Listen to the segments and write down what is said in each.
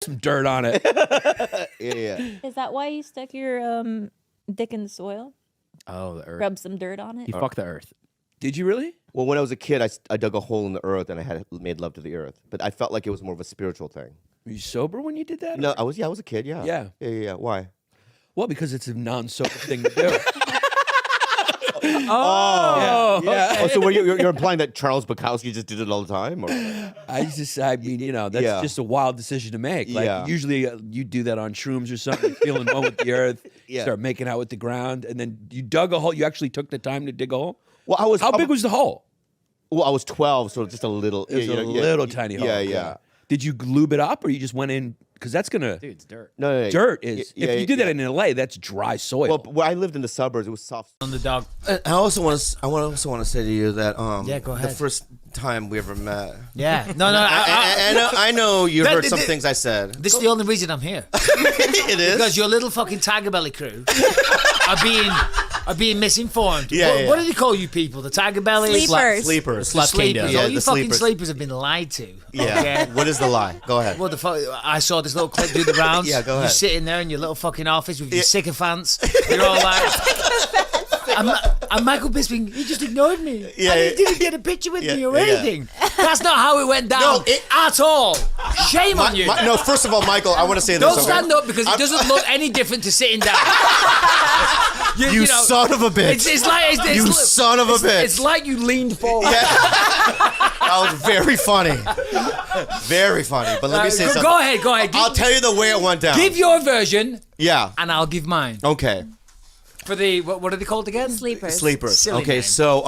some dirt on it. Yeah. Is that why you stuck your dick in the soil? Oh, the earth. Rub some dirt on it? He fucked the earth. Did you really? Well, when I was a kid, I dug a hole in the earth and I had made love to the earth. But I felt like it was more of a spiritual thing. Were you sober when you did that? No, I was a kid, yeah. Yeah. Yeah. Why? Well, because it's a non-sober thing to do. Oh, yeah. Oh, so you're implying that Charles Bukowski just did it all the time? Or? I mean, that's Yeah. just a wild decision to make. Like, Yeah. usually you do that on shrooms or something, feeling one with the earth, Yeah. start making out with the ground, and then you dug a hole. You actually took the time to dig a hole? Well, How big was the hole? Well, I was 12, so just a little. It was a little tiny hole. Yeah. Did you lube it up, or you just went in? Because that's gonna. Dude, it's dirt. No. Dirt is. Yeah, if you did that in LA, that's dry soil. Well, where I lived in the suburbs, it was soft. Underdog. I also want to say to you that Yeah, go ahead. the first time we ever met. Yeah. No. I know you That- heard some that- things I said. This is the only reason I'm here. It is Because your little fucking tigerbelly crew are being misinformed. Yeah, What yeah. do they call you people? The tigerbelly Sleepers. sleepers. The sleepers. Yeah, All the you fucking sleepers. sleepers have been lied to. Yeah. Okay? What is the lie? Go ahead. What the fuck? I saw this little clip do the rounds. Yeah, go You're ahead. sitting there in your little fucking office with your sycophants. You're all like, and Michael Bisping, he just ignored me. Yeah, and he yeah. didn't get a picture with me or yeah. anything. That's not how it went down No, at all. Shame on you. No, first of all, Michael, I want to say this. Don't okay? stand up because it doesn't look any different to sitting down. You son of a bitch. It's like You son of a bitch. It's like you leaned forward. That was very funny. Very funny. But let me say something. Go ahead. I'll tell you the way it went down. Give your version, Yeah. and I'll give mine. Okay. For the what are they called again? Sleepers. Sleepers. Silly Okay, name. so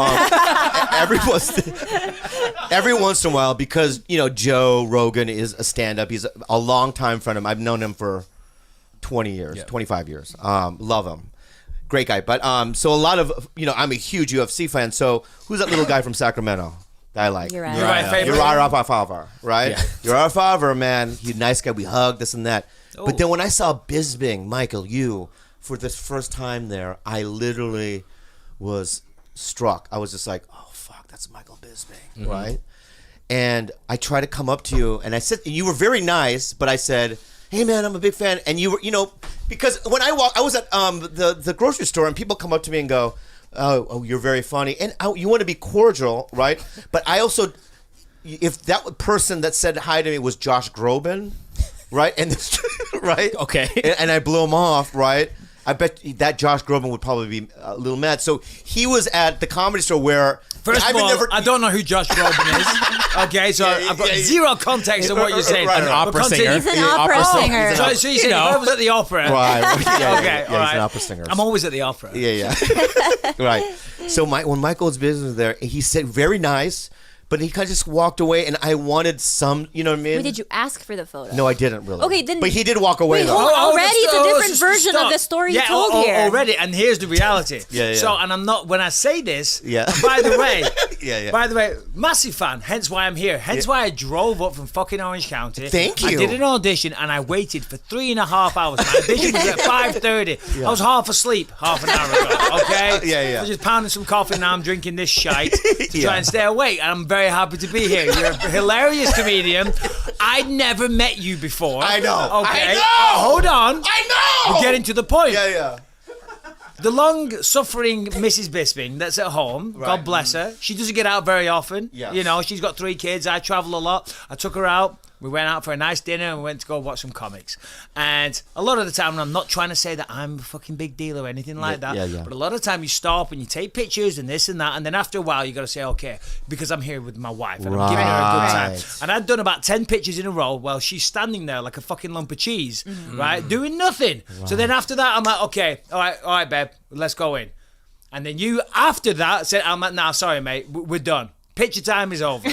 every once in a while, because Joe Rogan is a stand-up. He's a longtime friend of mine. I've known him for 20 years, 25 years. Love him. Great guy. But so a lot of I'm a huge UFC fan. So who's that little guy from Sacramento that I like? Uriah. Uriah Faber. Uriah Faber, right? Yeah. Uriah Faber, man. He's a nice guy. We hugged, this and that. Oh. But then when I saw Bisping, Michael, you, for this first time there, I literally was struck. I was just like, oh, fuck, that's Michael Bisping, right? And I tried to come up to you, and I said, you were very nice, but I said, hey, man, I'm a big fan. And you were, because when I was at the grocery store, and people come up to me and go, oh, you're very funny. And you want to be cordial, right? But I also, if that person that said hi to me was Josh Groban, right? And right? Okay. And I blew him off, right? I bet that Josh Groban would probably be a little mad. So he was at the Comedy Store where... First of all, I don't know who Josh Groban is. Okay, so I've got zero context of what you're saying. Right, An opera singer. He's an opera singer. So you said if I was at the opera. Right. Yeah, Okay, he's all right. an opera singer. I'm always at the opera. Yeah. Right. So when Michael's business was there, he said very nice, but he kind of just walked away, and I wanted some, you know what I mean? Wait, did you ask for the photo? No, I didn't really. Okay, then- But he did walk away, Wait, though. hold on. Already it's a different just version of stop. the story you Yeah, told here. Already, and here's the reality. Yeah. So, and I'm not, when I say this, Yeah. by the way, Yeah. by the way, massive fan, hence why I'm here. Hence why I drove up from fucking Orange County. Thank I you. did an audition, and I waited for 3.5 hours. My audition was at 5:30. I was half asleep half an hour ago, okay? Yeah. I was just pounding some coffee, now I'm drinking this shite to Yeah. try and stay awake, and I'm very happy to be here. You're a hilarious comedian. I'd never met you before. I know. Okay. I know. Hold on. I know! We're getting to the point. Yeah. The long-suffering Mrs. Bisping that's at home, God bless her. She doesn't get out very often. Yes. She's got 3 kids. I travel a lot. I took her out. We went out for a nice dinner and we went to go watch some comics. And a lot of the time, and I'm not trying to say that I'm a fucking big deal or anything like that, yeah. but a lot of the time you stop and you take pictures and this and that, and then after a while you got to say, okay, because I'm here with my wife and I'm giving her a good time. Right. And I'd done about 10 pictures in a row while she's standing there like a fucking lump of cheese, right, doing nothing. So then after that, I'm like, okay, all right, babe, let's go in. And then you, after that, said, I'm like, nah, sorry, mate, we're done. Picture time is over.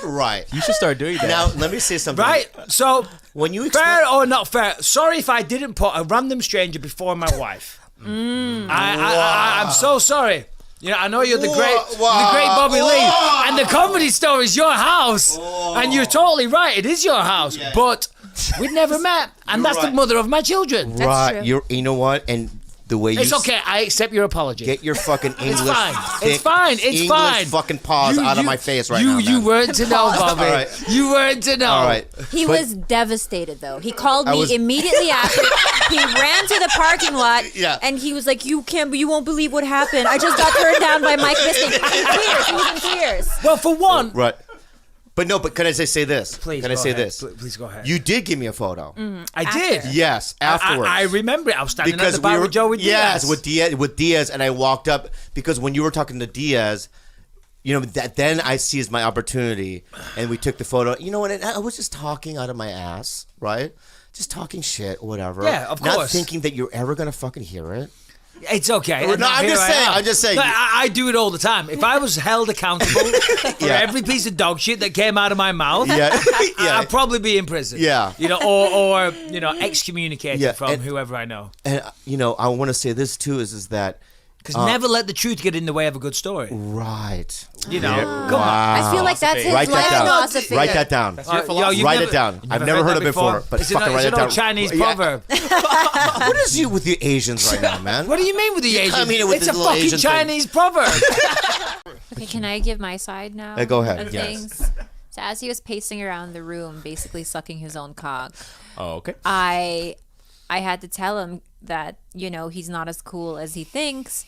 Right. You should start doing that. Now, let me say something. Right? So, When you fair or not fair, sorry if I didn't put a random stranger before my wife. I'm so sorry. I know you're the great Bobby Lee, and the Comedy Store is your house, and you're totally right. It is your house, but we'd never met, and that's the right. mother of my children. That's true. You know what? And the way you. It's okay. I accept your apology. Get your fucking English. fine. thick It's fine. It's English fine. fucking paws out of my face right now. You man. weren't to know, Bobby. All right. You weren't to know. All right. He But- was devastated though. He called me was- immediately after. He ran to the parking lot Yeah. and he was like, you won't believe what happened. I just got turned down by Mike Bisping. In tears. He was in tears. Well, for one, Right. But no, but can I say this? please. Can I go say ahead. this? Please go ahead. You did give me a photo. I did. Yes, afterwards. I remember it. I was standing at because the bar with Joey Diaz. Yes, with Diaz, and I walked up because when you were talking to Diaz, you know that then I seized my opportunity, and we took the photo. You know what? I was just talking out of my ass, right? Just talking shit, or whatever. Yeah, of Not course. thinking that you're ever gonna fucking hear it. It's okay. No, I'm Here just I saying, am. I'm just saying. But I do it all the time. If I was held accountable for Yeah. every piece of dog shit that came out of my mouth, Yeah, yeah. I'd probably be in prison. Yeah. You know, or you know, excommunicated Yeah, from and- whoever I know. And you know, I want to say this too is that Because never let the truth get in the way of a good story. right. You know, Yeah. come on. I feel like that's his Write life that down. philosophy. Write that down. You've Write it down. you've I've never heard that it before, but it's fucking write it's it an old down. Chinese Yeah. proverb. What is you with the Asians right now, man? What do you mean with the Asian? come in with It's this a little fucking Asian thing. Chinese proverb. Okay, can I give my side now? Go ahead. Of Yes. things? So as he was pacing around the room, basically sucking his own cock, Oh, okay. I had to tell him that, you know, he's not as cool as he thinks.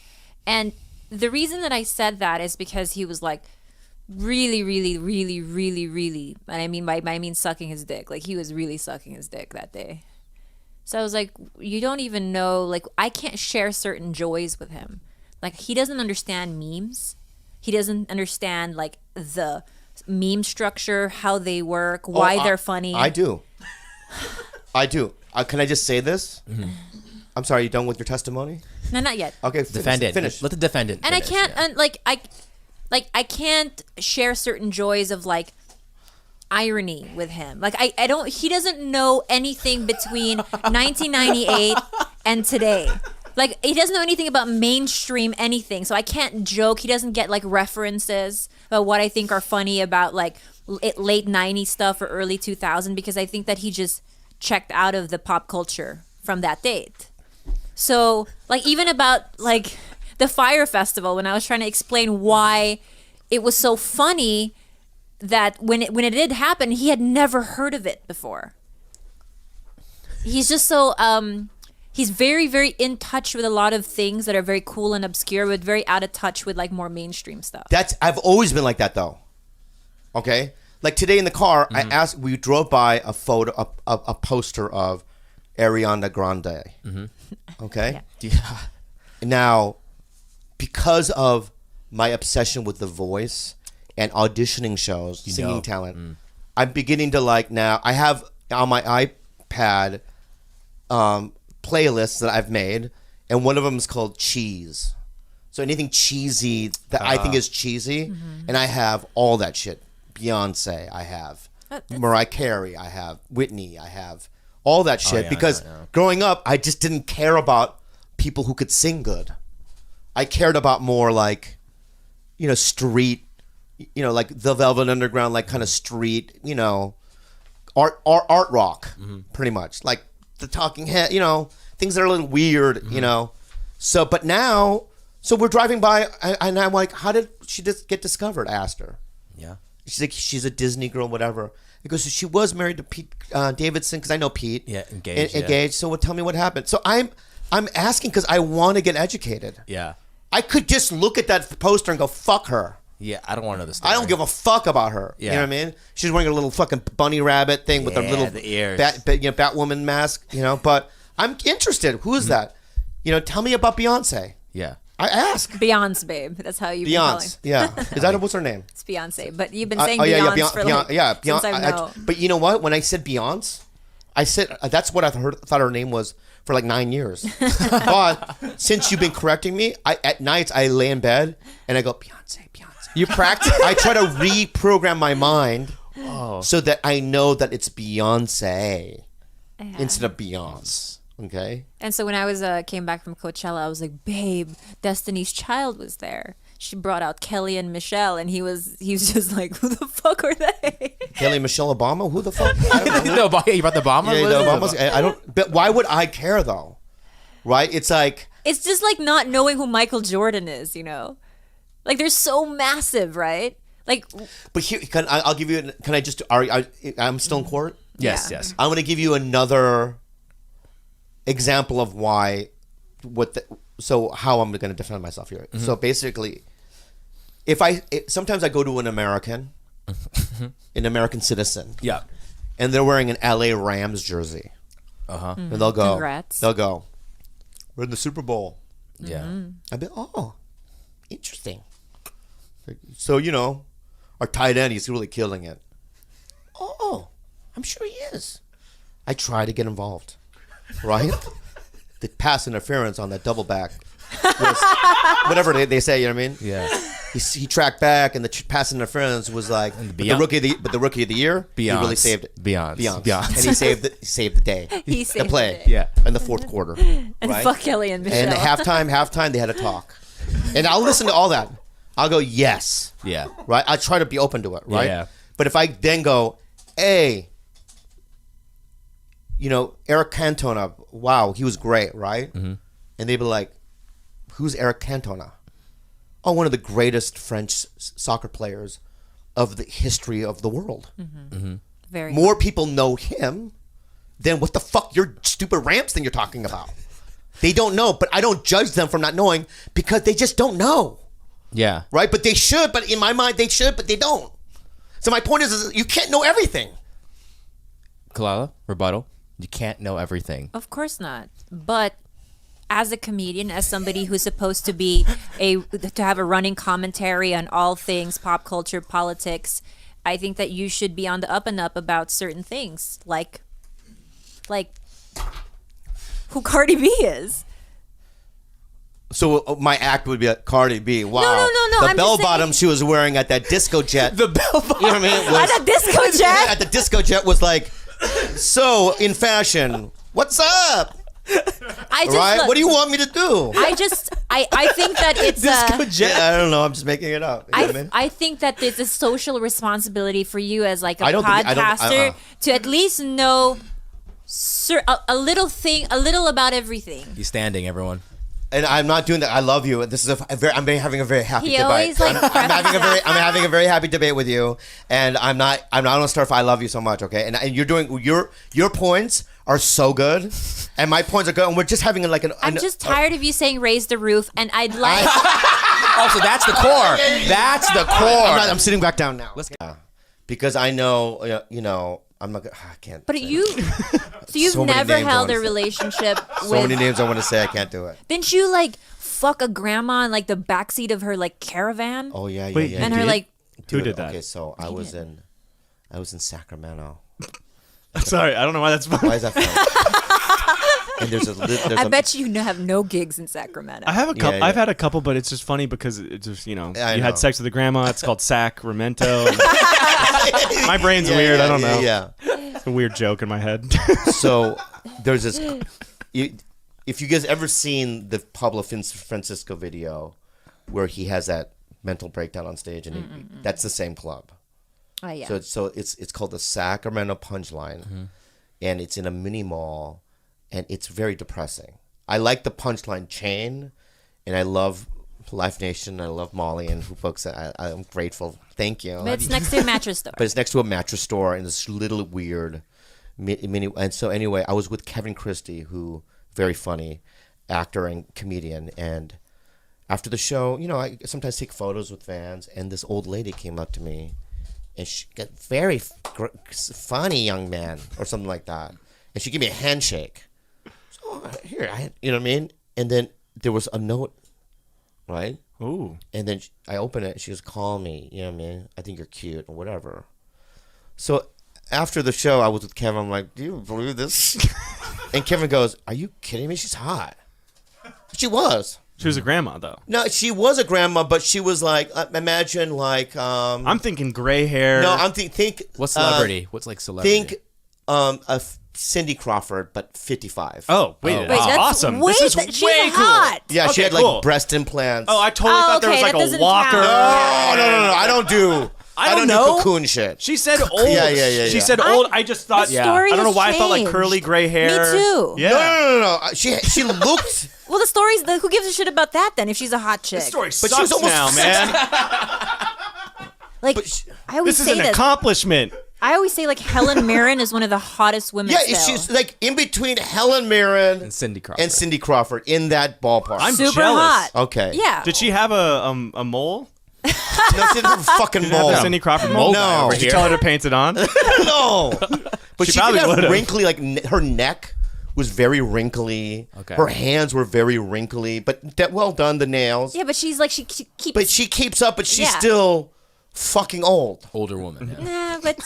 And the reason that I said that is because he was like really, really, really, really, really, and I mean sucking his dick. Like he was really sucking his dick that day. So I was like, you don't even know, like I can't share certain joys with him. Like he doesn't understand memes. He doesn't understand like the meme structure, how they work, why they're funny. I do. I do. Can I just say this? I'm sorry. You done with your testimony? No, not yet. Okay, Defendant. Finish. Let the defendant. And finish, I can't yeah. I can't share certain joys of like irony with him. Like I don't he doesn't know anything between 1998 and today. Like he doesn't know anything about mainstream anything. So I can't joke. He doesn't get like references about what I think are funny about like late 90s stuff or early 2000 because I think that he just checked out of the pop culture from that date. So, like, even about, like, the Fire Festival, when I was trying to explain why it was so funny that when it did happen, he had never heard of it before. He's just so, he's very, very in touch with a lot of things that are very cool and obscure, but very out of touch with, like, more mainstream stuff. I've always been like that though. Okay, like today in the car, we drove by a photo, a poster of Ariana Grande. Okay. Yeah. Now, because of my obsession with The Voice and auditioning shows, singing know. talent, I'm beginning to like now. I have on my iPad playlists that I've made, and one of them is called Cheese. So anything cheesy that I think is cheesy, and I have all that shit. Beyonce, I have Mariah Carey, I have Whitney, I have all that shit yeah, because yeah. growing up, I just didn't care about people who could sing good. I cared about more like, you know, street, you know, like the Velvet Underground, like kind of street, you know, art rock, pretty much like the Talking Head, you know, things that are a little weird, you know. So, but now, so we're driving by, and I'm like, how did she just get discovered? I asked her. Yeah. She's like, she's a Disney girl, whatever. Because she was married to Pete Davidson, because I know Pete. Yeah, engaged, yeah. Engaged. So tell me what happened. So I'm asking because I want to get educated. Yeah. I could just look at that poster and go, fuck her. Yeah. I don't want to know this story. I don't give a fuck about her. Yeah. You know what I mean? She's wearing a little fucking bunny rabbit thing with a Yeah, little the ears. Batwoman mask, you know. But I'm interested. Who is that? You know, tell me about Beyonce. Yeah. I ask. Beyonce, babe. That's how you've been calling. Beyonce. Yeah. Is that what's her name? It's Beyonce. But you've been saying Beyonce for like, since I know. But you know what? When I said Beyonce, I said that's what I thought her name was for like 9 years. But since you've been correcting me, at nights I lay in bed and I go Beyonce. You practice. I try to reprogram my mind so that I know that it's Beyonce instead of Beyonce. Okay. And so when I was came back from Coachella, I was like, babe, Destiny's Child was there. She brought out Kelly and Michelle, and he was just like, who the fuck are they? Kelly Michelle Obama? Who the fuck? I don't know. No, you brought the bomber. Yeah, the Obamas. I don't. But why would I care though? Right? It's like it's just like not knowing who Michael Jordan is, you know? Like they're so massive, right? Like But here, I'll give you. Can I just? I'm still in court. Yes, Yeah. yes. I'm going to give you another example of why. How I'm going to defend myself here. So basically, sometimes I go to an American citizen, Yeah. and they're wearing an LA Rams jersey, and they'll go, Congrats. we're in the Super Bowl. Yeah. I'd be, oh, interesting. So our tight end, he's really killing it. Oh, I'm sure he is. I try to get involved, right? The pass interference on that double back was whatever they say, you know what I mean? Yeah. He tracked back, and the pass interference was like, but the rookie of the year, he really saved it. Beyonce. And he saved the day. He saved the play. the day. Yeah. In the fourth quarter. and right? fuck Kelly and Michelle. And at halftime, they had a talk. And I'll listen to all that. I'll go, yes. Yeah. Right? I try to be open to it, right? Yeah. But if I then go, hey, Eric Cantona, wow, he was great, right? Mm-hmm. And they'd be like, who's Eric Cantona? Oh, one of the greatest French soccer players of the history of the world. Mm-hmm. Mm-hmm. Very More people know him than what the fuck your stupid Rams thing you're talking about. They don't know, but I don't judge them for not knowing because they just don't know. Yeah. Right? But they should, but in my mind, they should, but they don't. So my point is you can't know everything. Kalala, rebuttal. You can't know everything. Of course not. But as a comedian, as somebody who's supposed to be to have a running commentary on all things pop culture, politics, I think that you should be on the up and up about certain things, like who Cardi B is. So my act would be a Cardi B. Wow. No. The I'm bell just bottom saying- she was wearing at that disco jet. The bell bottom. You know what I mean? At a disco jet? At the disco jet was like, so in fashion, what's up? I just Right? look, What do you want me to do? I think that it's I don't know. I'm just making it up. You know what I mean? I think that there's a social responsibility for you as like a I don't think- I don't- podcaster to at least know a little about everything. He's standing, everyone. And I'm not doing that. I love you. This is I'm having a very happy He debate. always like I'm having a very happy debate with you, and I'm not gonna start. I love you so much, okay? And you're doing your points are so good, and my points are good, and we're just having like an. I'm just tired of you saying raise the roof, and I'd like. Also, that's the core. That's the core. I'm sitting back down now. Because I know, I'm not. I can't. But say you, it. so you've So many never names I held wanna a say. relationship So many with. names I want to say. I can't do it. Didn't you like fuck a grandma in like the backseat of her like caravan? Oh yeah, Wait, yeah. and her did? like. Who did that? Okay, so I was in Sacramento. Sorry, I don't know why that's funny. Why is that funny? And there's I bet you have no gigs in Sacramento. I have a couple. Yeah, yeah. I've had a couple, but it's just funny because it's just I you know. had sex with a grandma. It's called Sacramento. My brain's weird. I don't know. Yeah. It's a weird joke in my head. So there's this. If you guys ever seen the Pablo Francisco video, where he has that mental breakdown on stage, and that's the same club. Oh yeah. So it's called the Sacramento Punchline, and it's in a mini mall, and it's very depressing. I like the Punchline chain, and I love Life Nation. I love Molly and who books it. I'm grateful. Thank you. but it's next to a mattress store. But it's next to a mattress store and this little weird mini. And so anyway, I was with Kevin Christie, who very funny actor and comedian. And after the show, I sometimes take photos with fans. And this old lady came up to me, and she got very funny young man or something like that. And she gave me a handshake. So here, you know what I mean? And then there was a note, right? Ooh. And then I open it. She goes, "Call me. You know what I mean? I think you're cute or whatever." So after the show, I was with Kevin. I'm like, "Do you believe this?" And Kevin goes, "Are you kidding me? She's hot." She was. She was a grandma though. No, she was a grandma, but she was like, imagine like. I'm thinking gray hair. No, I'm think. What celebrity? What's like celebrity? Think Cindy Crawford, but 55. Oh wait, Wait, that's that's awesome. Way This is she's way cool. hot. Yeah, she Okay, had like cool. breast implants. Oh, I totally thought there was okay, like that a doesn't walker. count. No, I don't do. I don't know. do cocoon shit. She said old. Yeah. She said old. I just thought. The story I don't know has why I felt like changed. curly gray hair. Me too. Yeah. No. She looked. Well, the story's who gives a shit about that then? If she's a hot chick, This story But sucks she was almost now, man. like I always This is say an that. accomplishment. I always say like Helen Mirren is one of the hottest women. Yeah, still. she's like in between Helen Mirren And Cindy Crawford. and Cindy Crawford in that ballpark. I'm super jealous. hot. okay. Yeah. Did she have a mole? No, she didn't have a fucking Did she have mole. the Cindy Crawford mole? No. Did you tell her to paint it on? No. But She she probably did have would've. wrinkly, like her neck was very wrinkly. Okay. Her hands were very wrinkly, but that well done, the nails. Yeah, but she's like she keeps. But she keeps up, but she's Yeah. still fucking old. Older woman. Yeah. Nah, but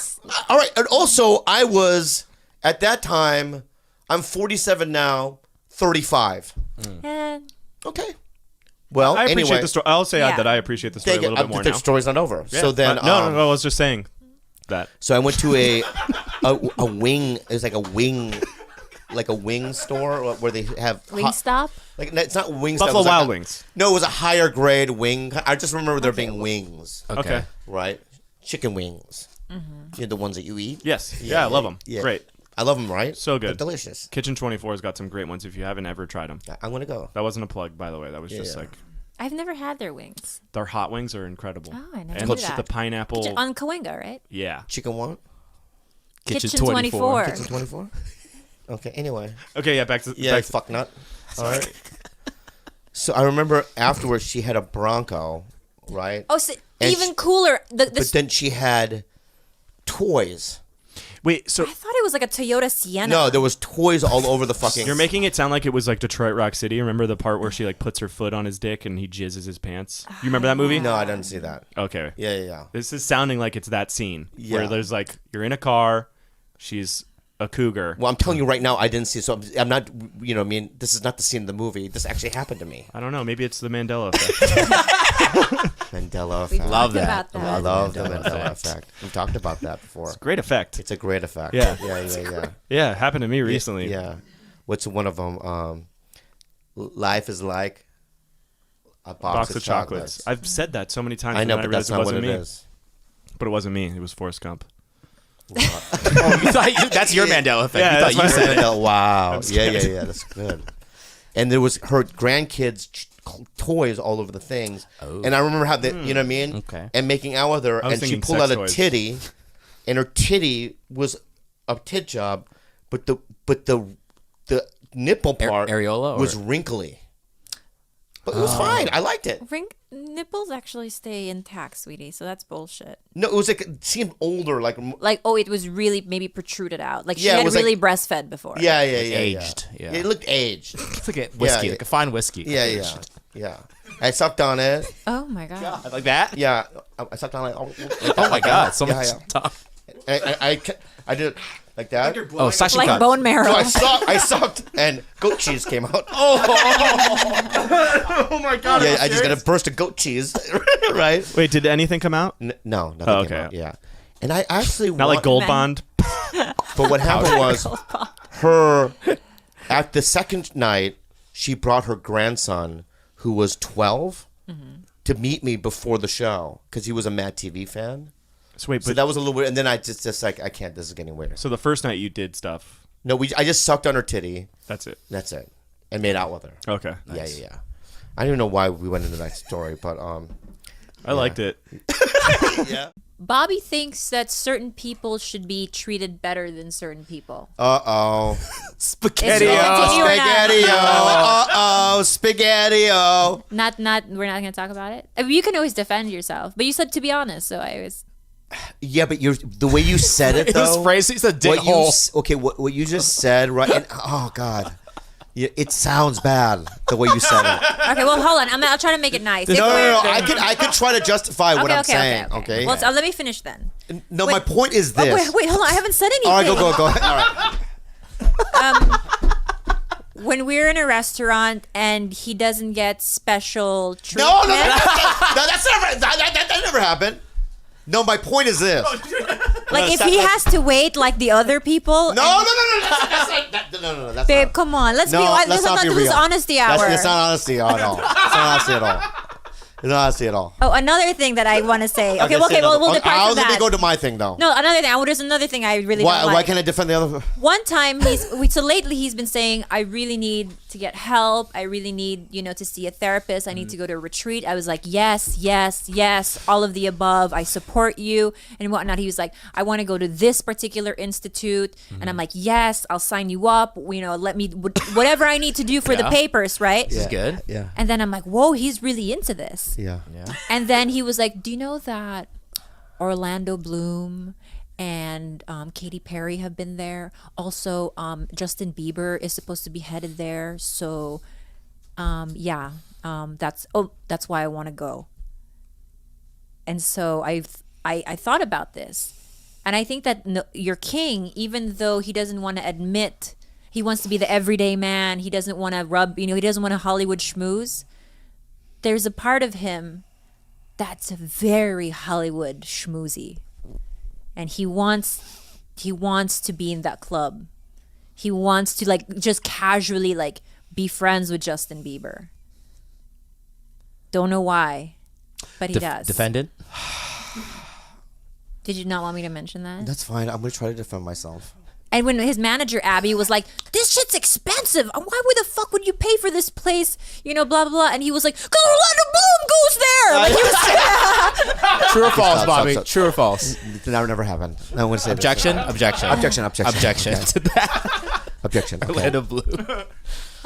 All right, and also I was at that time. I'm 47 now, 35. eh, Okay. Well, I appreciate anyway, the story. I'll say Yeah. that I appreciate the story a little bit more the now. story's not over. Yeah. So then, no, I was just saying that. So I went to a wing. It was like a wing. Like a wing store where they have Wingstop. Like no, it's not wings. Buffalo Wild Wings. No, it was a higher grade wing. I just remember there being wings, Okay. right? Chicken wings. Mm-hmm. You know, the ones that you eat. Yes. Yeah, I love them. Yeah. Great. I love them. Right? So good. They're delicious. Kitchen 24's got some great ones if you haven't ever tried them. I'm gonna go. That wasn't a plug, by the way. That was just Yeah. like I've never had their wings. their hot wings are incredible. Oh, I never and knew the that. pineapple. On Cahuenga, right? Yeah. Chicken one. Kitchen 24. Kitchen 24. Okay. Anyway. Okay. Yeah. Back to Yeah. back to- Fuck nut. All right. So I remember afterwards she had a Bronco, right? Oh, so And even she- cooler. But then she had toys. Wait. So I thought it was like a Toyota Sienna. No, there was toys all over the fucking. you're making it sound like it was like Detroit Rock City. Remember the part where she like puts her foot on his dick and he jizzes his pants? You remember that movie? No, I didn't see that. Okay. Yeah. This is sounding like it's that scene Yeah. where there's like you're in a car, she's a cougar. Well, I'm telling you right now, I didn't see. So I'm not. You know, I mean, this is not the scene of the movie. This actually happened to me. I don't know. Maybe it's the Mandela effect. Mandela We effect. Love talked that. about that. I love the Mandela Mandela effect. effect. We've talked about that before. Great effect. It's a great effect. Yeah. Yeah. Yeah, it happened to me recently. Yeah. What's one of them? Life is like a box Box of chocolates. I've said that so many times. I know, and but realized that's not what wasn't it me. is. But it wasn't me. It was Forrest Gump. You thought that's your Mandela effect. Yeah, you that's thought you my- said it. Wow. Yeah. That's good. And there was her grandkids' toys all over the things. And I remember how you know what I mean? Okay. And making out with her, I was and she thinking pulled out sex a toys. titty, and her titty was a tit job, but the nipple part areola, or- was wrinkly. But it was fine. I liked it. Nipples actually stay intact, sweetie. So that's bullshit. No, it was like it seemed older, like Like, oh, it was really maybe protruded out. Like she Yeah, it had was really like- breastfed before. yeah. aged, yeah. It looked aged. It's like a whiskey, Yeah, like a fine whiskey. Yeah. I sucked on it. Oh my god. Like that? Yeah, I sucked on it. Oh my god, so Yeah, much yeah. stuff. I did it like that. Oh, suction Like cup. bone marrow. So I sucked, and goat cheese came out. Oh my god. Yeah, I just got a burst of goat cheese, right? Wait, did anything come out? No, nothing Oh, came okay. out. Yeah, and I actually Not like Gold Man. Bond. But what happened was her at the second night, she brought her grandson, who was 12, to meet me before the show because he was a Mad TV fan. So wait, So but that was a little weird. And then I just like I can't. This is getting weird. so the first night you did stuff. No, I just sucked on her titty. That's it. That's it, and made out with her. Okay. Yeah. I don't even know why we went into that story, but I liked it. yeah. Bobby thinks that certain people should be treated better than certain people. Spaghetti. Continue or not? Spaghetti-o. Spaghetti-o. We're not going to talk about it. I mean, you can always defend yourself, but you said to be honest, so I was. Yeah, but the way you said it, It was though. phrased. It's a dick what you hole. what you just said, right? And, oh God, it sounds bad the way you said it. Okay, well, hold on. I'll try to make it nice. No. I could try to justify what I'm saying. Okay. Well, so let me finish then. No, wait. my point is Oh, this. wait, hold on. I haven't said anything. All right, go ahead. All right. When we're in a restaurant and he doesn't get special treatment. No, that's never. That never happened. No, my point is this. Like if he has to wait like the other people. No. That's Babe, not, come on. Let's no, be honest. let's not be This is real. honesty hour. That's not honesty at all. That's not honesty at all. No honesty at all. Oh, another thing that I want to say. Okay, say well, another- we'll depart from Let me that. go to my thing though. No, another thing. There's another thing I really Why? don't like. Why can't I defend the other? One time so lately he's been saying, I really need to get help. I really need, to see a therapist. I need to go to a retreat. I was like, yes, yes, yes, all of the above. I support you and whatnot. He was like, I want to go to this particular institute. And I'm like, yes, I'll sign you up. Let me, whatever I need to do for the papers, right? This is good. Yeah. And then I'm like, whoa, he's really into this. Yeah. And then he was like, do you know that Orlando Bloom and Katy Perry have been there? Also, Justin Bieber is supposed to be headed there. So, that's why I want to go. And so I thought about this. And I think that your king, even though he doesn't want to admit, he wants to be the everyday man. He doesn't want to he doesn't want to Hollywood schmooze. There's a part of him that's very Hollywood schmoozy. And he wants to be in that club. He wants to just casually be friends with Justin Bieber. Don't know why, but he does. Defendant. Did you not want me to mention that? That's fine. I'm gonna try to defend myself. And when his manager Abby was like, "This shit's expensive. Why the fuck would you pay for this place? Blah blah blah." And he was like, "'Cause Orlando Bloom goes there." Like he was. True or false, Stop, Bobby? stop. True or false? That would never happen. No, I'm gonna say this. Objection. Objection. Objection. Objection Okay. to that. Objection. Okay. Orlando Bloom. I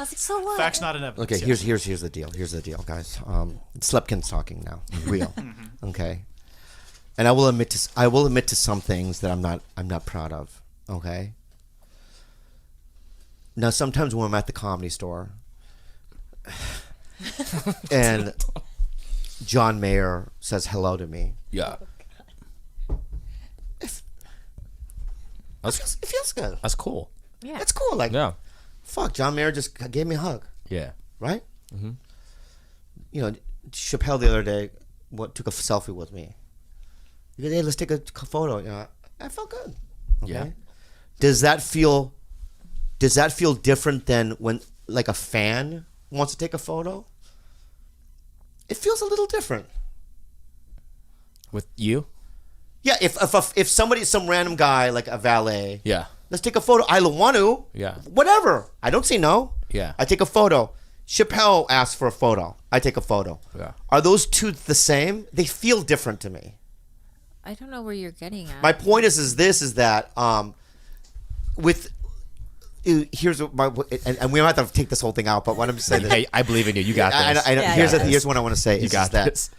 was like, "So what?" Facts not in evidence. Okay, here's the deal. Here's the deal, guys. Slepkin's talking now. Real. Okay. And I will admit to some things that I'm not proud of. Okay. Now sometimes when I'm at the Comedy Store and John Mayer says hello to me, Yeah. it feels good. That's cool. Yeah. It's cool. Like, Yeah. fuck, John Mayer just gave me a hug, Yeah. right? Mm-hmm. Chappelle the other day took a selfie with me. He goes, "Hey, let's take a photo." I felt good. Okay? Yeah. Does that feel different than when a fan wants to take a photo? It feels a little different. With you? Yeah, if some random guy like a valet, Yeah. let's take a photo. I want to. Yeah. Whatever. I don't say no. Yeah. I take a photo. Chappelle asks for a photo. I take a photo. Yeah. Are those two the same? They feel different to me. I don't know where you're getting at. My point is that here's what and we don't have to take this whole thing out, but what I'm just saying. Hey, I believe in you. You got this. Here's what I want to say. You is got that, this.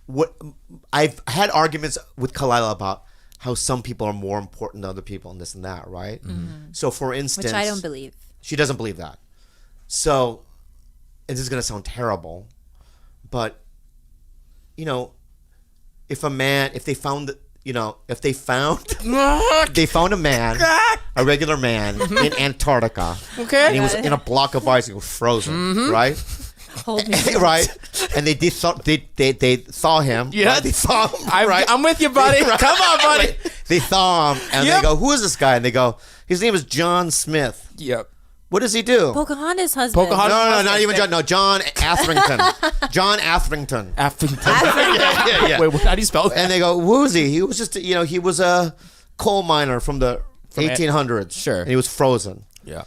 What I've had arguments with Kalila about how some people are more important than other people and this and that, right? Mm-hmm. So for instance, Which I don't believe. she doesn't believe that. So, and this is gonna sound terrible, but if they found a man, a regular man in Antarctica, Okay. and he was in a block of ice, he was frozen, right? Hold me. Right, and they thaw him. Yeah. right? They thaw him. Right, I'm with you, buddy. Right. Come on, buddy. Right. They thaw him, and Yep. they go, "Who is this guy?" And they go, "His name is John Smith." Yep. What does he do? Pocahontas' husband. No, not even John. No, John Atherington. John Atherington. Yeah. Wait, how do you spell that? And they go, "Who is he?" He was just, he was a coal miner from the 1800s. Sure. And he was frozen. Yeah.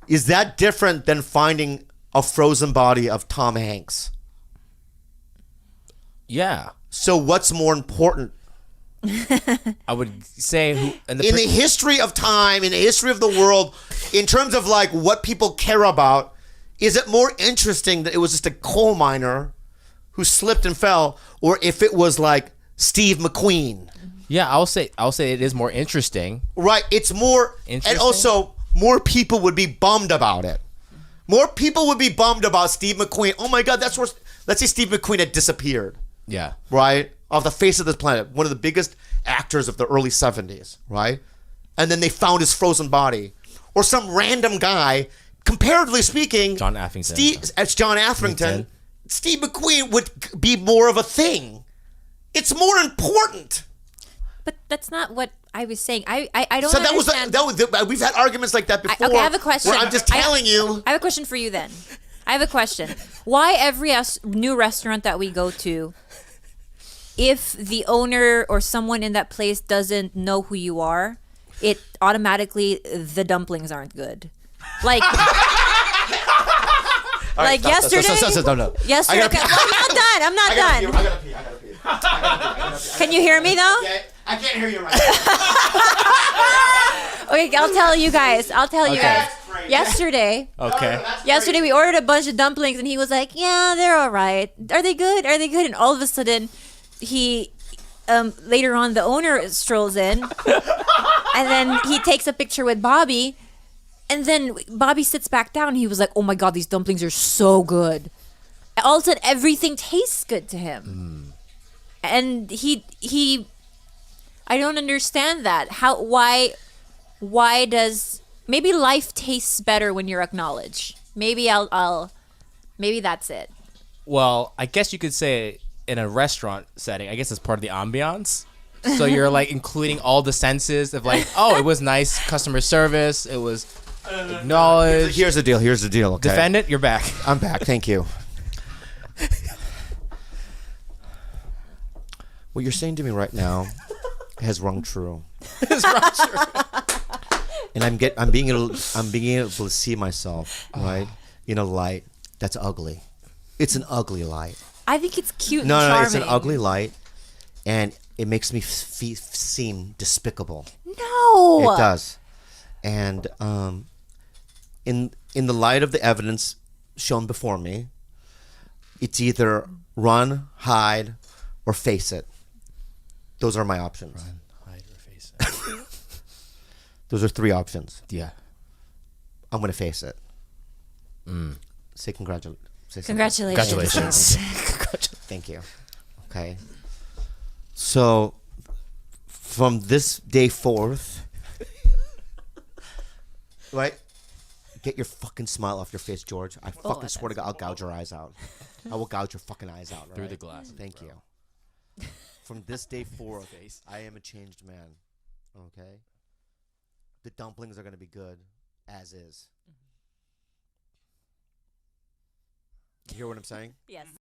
Is that different than finding a frozen body of Tom Hanks? Yeah. So what's more important? I would say In the history of time, in the history of the world, in terms of what people care about, is it more interesting that it was just a coal miner who slipped and fell, or if it was Steve McQueen? Yeah, I'll say it is more interesting. Right, it's more, and Interesting. also more people would be bummed about it. More people would be bummed about Steve McQueen. Oh my God, that's where, let's say Steve McQueen had disappeared, Yeah. right? Off the face of this planet. One of the biggest actors of the early 70s, right? And then they found his frozen body. Or some random guy, comparatively speaking, John Atherington. It's John Atherington. Steve McQueen would be more of a thing. It's more important. But that's not what I was saying. I don't So understand. we've had arguments like that before. Okay, I have a question. Where I'm just telling you. I have a question for you then. I have a question. Why every new restaurant that we go to, if the owner or someone in that place doesn't know who you are, it automatically the dumplings aren't good. Like, yesterday. No. Yesterday. Okay, I'm not done. I gotta pee. Can you hear me though? Yeah, I can't hear you right now. Okay, I'll tell you guys. Yesterday. Okay. Yesterday we ordered a bunch of dumplings and he was like, "Yeah, they're all right. Are they good? Are they good?" And all of a sudden, he later on the owner strolls in, and then he takes a picture with Bobby, and then Bobby sits back down. He was like, "Oh my god, these dumplings are so good." All of a sudden, everything tastes good to him, and he I don't understand that. Why does maybe life tastes better when you're acknowledged? Maybe maybe that's it. Well, I guess you could say in a restaurant setting, I guess it's part of the ambiance. So you're like including all the senses of like, oh, it was nice customer service. It was acknowledged. Here's the deal. Okay. Defendant, you're back. I'm back. Thank you. What you're saying to me right now has rung true. And I'm being able to see myself, right, in a light that's ugly. It's an ugly light. I think it's cute and No, charming. it's an ugly light, and it makes me seem despicable. No. It does. And in the light of the evidence shown before me, it's either run, hide, or face it. Those are my options. Run, hide, or face it. Those are 3 options. Yeah. I'm going to face it. Say Congratulations. Congratulations. Thank you. Okay. So, from this day forth, right? Get your fucking smile off your face, George. I fucking swear to God, I'll gouge your eyes out. I will gouge your fucking eyes out. Through right? the glass. Thank you. From this day forth, I am a changed man. Okay? The dumplings are going to be good, as is. You hear what I'm saying? Yes.